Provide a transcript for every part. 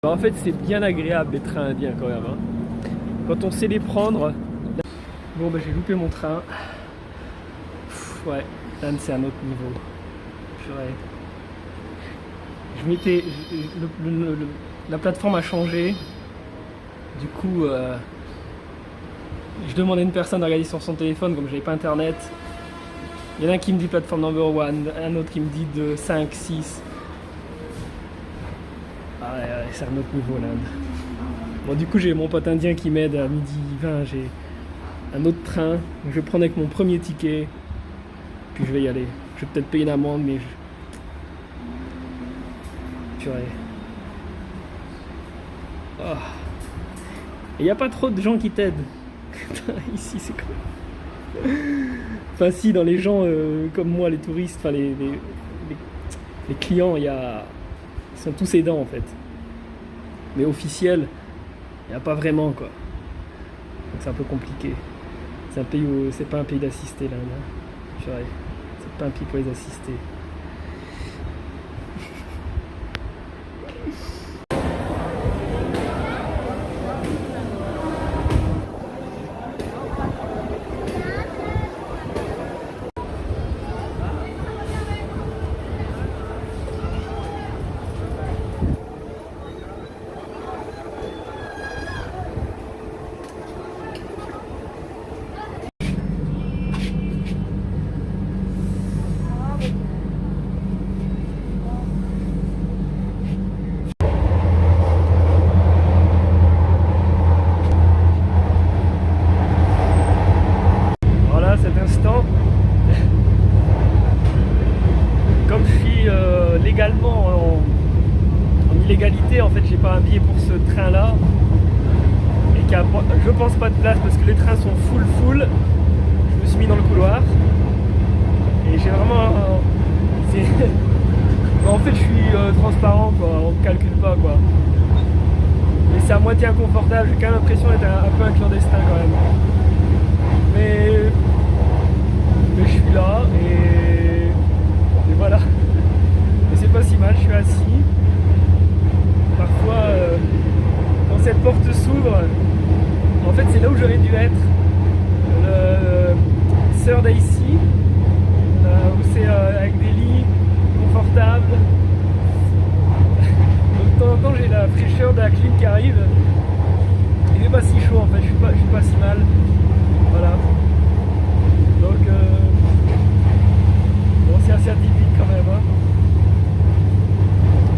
En fait, c'est bien agréable les trains indiens quand même, hein. Quand on sait les prendre. Bon, j'ai loupé mon train. Ouais, l'Inde c'est un autre niveau. Purée. La plateforme a changé. Du coup, je demandais à une personne de regarder sur son téléphone, comme j'avais pas internet. Il y en a un qui me dit plateforme number one, un autre qui me dit de 5, 6. Ah ouais, c'est un autre niveau l'Inde. Bon, du coup, j'ai mon pote indien qui m'aide à 12h20. J'ai un autre train. Je vais prendre avec mon premier ticket. Puis je vais y aller. Je vais peut-être payer une amende, mais purée. Oh. Et il n'y a pas trop de gens qui t'aident. Ici, c'est quoi? Enfin, si, dans les gens comme moi, les touristes, enfin, les clients, ils sont tous aidants en fait. Mais officiel, il n'y a pas vraiment quoi. Donc c'est un peu compliqué. C'est un pays où c'est pas un pays d'assistés là. Purée. C'est pas un pays pour les assister. Comme je suis légalement en illégalité, en fait j'ai pas un billet pour ce train là et qu'il y a, je pense, pas de place parce que les trains sont full. Je me suis mis dans le couloir et j'ai vraiment en fait je suis transparent quoi, on me calcule pas quoi, mais c'est à moitié inconfortable, j'ai quand même l'impression d'être un peu un clandestin quand même, mais je suis là et voilà. Et c'est pas si mal, je suis assis. Parfois, quand cette porte s'ouvre, en fait c'est là où j'aurais dû être. Le third AC, où c'est avec des lits confortables. Donc de temps en temps j'ai la fraîcheur de la clim qui arrive. Il n'est pas si chaud en fait, je suis pas si mal. Voilà. Donc bon, c'est assez atypique quand même, hein.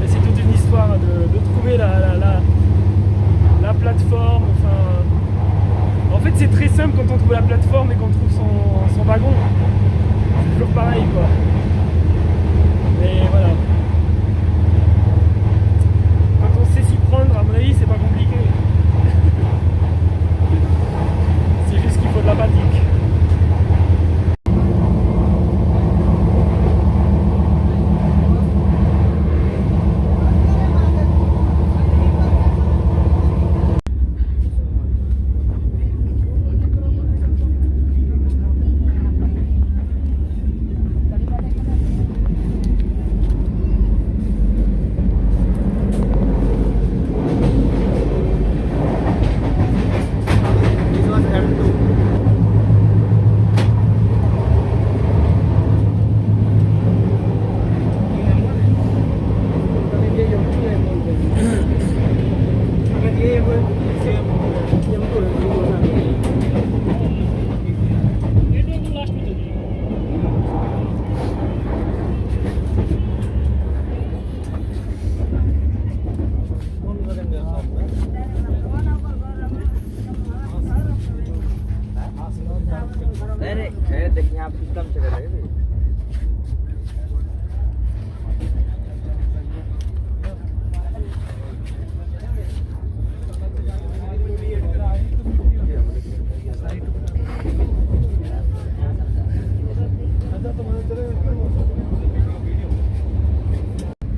Mais c'est toute une histoire de trouver la plateforme. Enfin, en fait c'est très simple quand on trouve la plateforme et qu'on trouve son wagon. C'est toujours pareil quoi. Mais voilà. Quand on sait s'y prendre, à mon avis c'est pas compliqué. C'est juste qu'il faut de la pratique.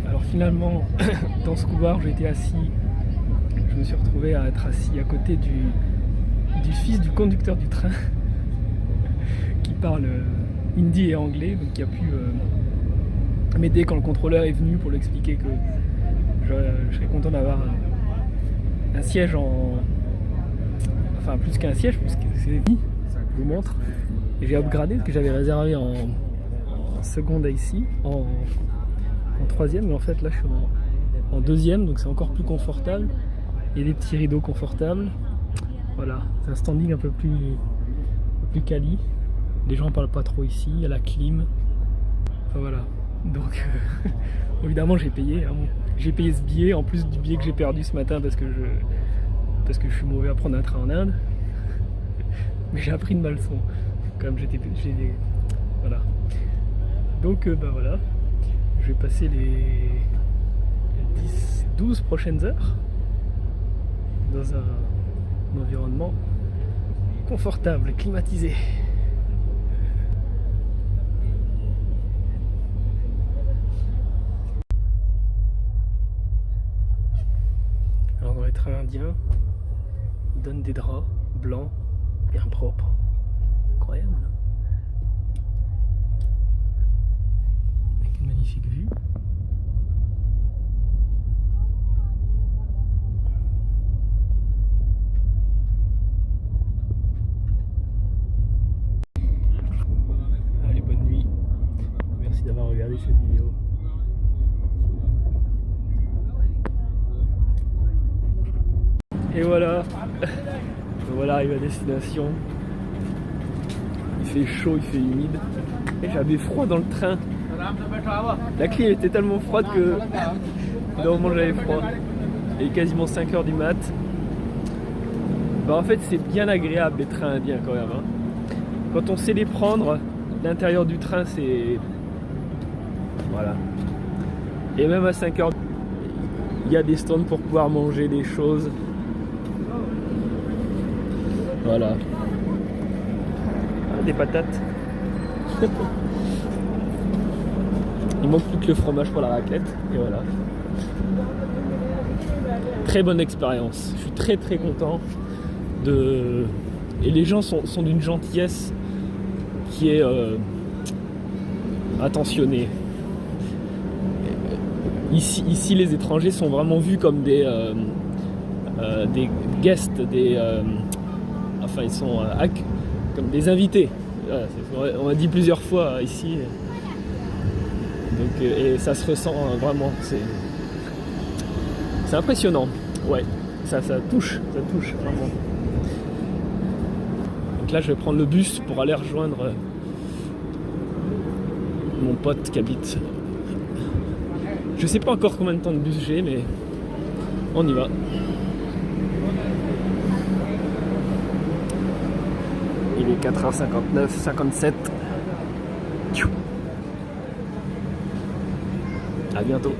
Alors finalement, dans ce couloir, j'ai été assis. Je me suis retrouvé à être assis à côté du fils du conducteur du train qui parle hindi et anglais, donc qui a pu m'aider quand le contrôleur est venu pour lui expliquer que je serais content d'avoir un siège en... Enfin plus qu'un siège, parce que c'est... Je vous montre. Et j'ai upgradé parce que j'avais réservé en seconde ici, en troisième, mais en fait là je suis en deuxième, donc c'est encore plus confortable. Il y a des petits rideaux confortables. Voilà, c'est un standing un peu plus quali. Les gens parlent pas trop ici, il y a la clim. Enfin voilà. Donc évidemment j'ai payé. Hein. J'ai payé ce billet en plus du billet que j'ai perdu ce matin parce que je suis mauvais à prendre un train en Inde. Mais j'ai appris une ma leçon. Comme voilà. Donc bah voilà. Je vais passer les 12 prochaines heures dans un environnement confortable, climatisé. Alors dans les trains indiens, ils donnent des draps blancs bien propres. Incroyable, hein, avec une magnifique vue. Allez, bonne nuit. Merci d'avoir regardé cette vidéo. Et voilà, voilà, arrivé à destination. Il fait chaud, il fait humide. Et j'avais froid dans le train. La clim était tellement froide que d'un moment j'avais froid. Il est quasiment 5 h du mat. Bah, en fait c'est bien agréable les trains indiens quand même. Hein. Quand on sait les prendre, l'intérieur du train c'est... Voilà. Et même à 5 h, il y a des stands pour pouvoir manger des choses. Voilà. Ah, des patates. Il manque plus que le fromage pour la raclette. Et voilà. Très bonne expérience. Je suis très très content de... Et les gens sont d'une gentillesse qui est attentionnée. Ici, les étrangers sont vraiment vus comme des guests, enfin ils sont comme des invités. Voilà, on a dit plusieurs fois ici. Donc, et ça se ressent vraiment. C'est impressionnant. Ouais, ça touche vraiment. Donc là je vais prendre le bus pour aller rejoindre mon pote qui habite. Je sais pas encore combien de temps de bus j'ai, mais on y va. Il est 4h59, 57. À bientôt.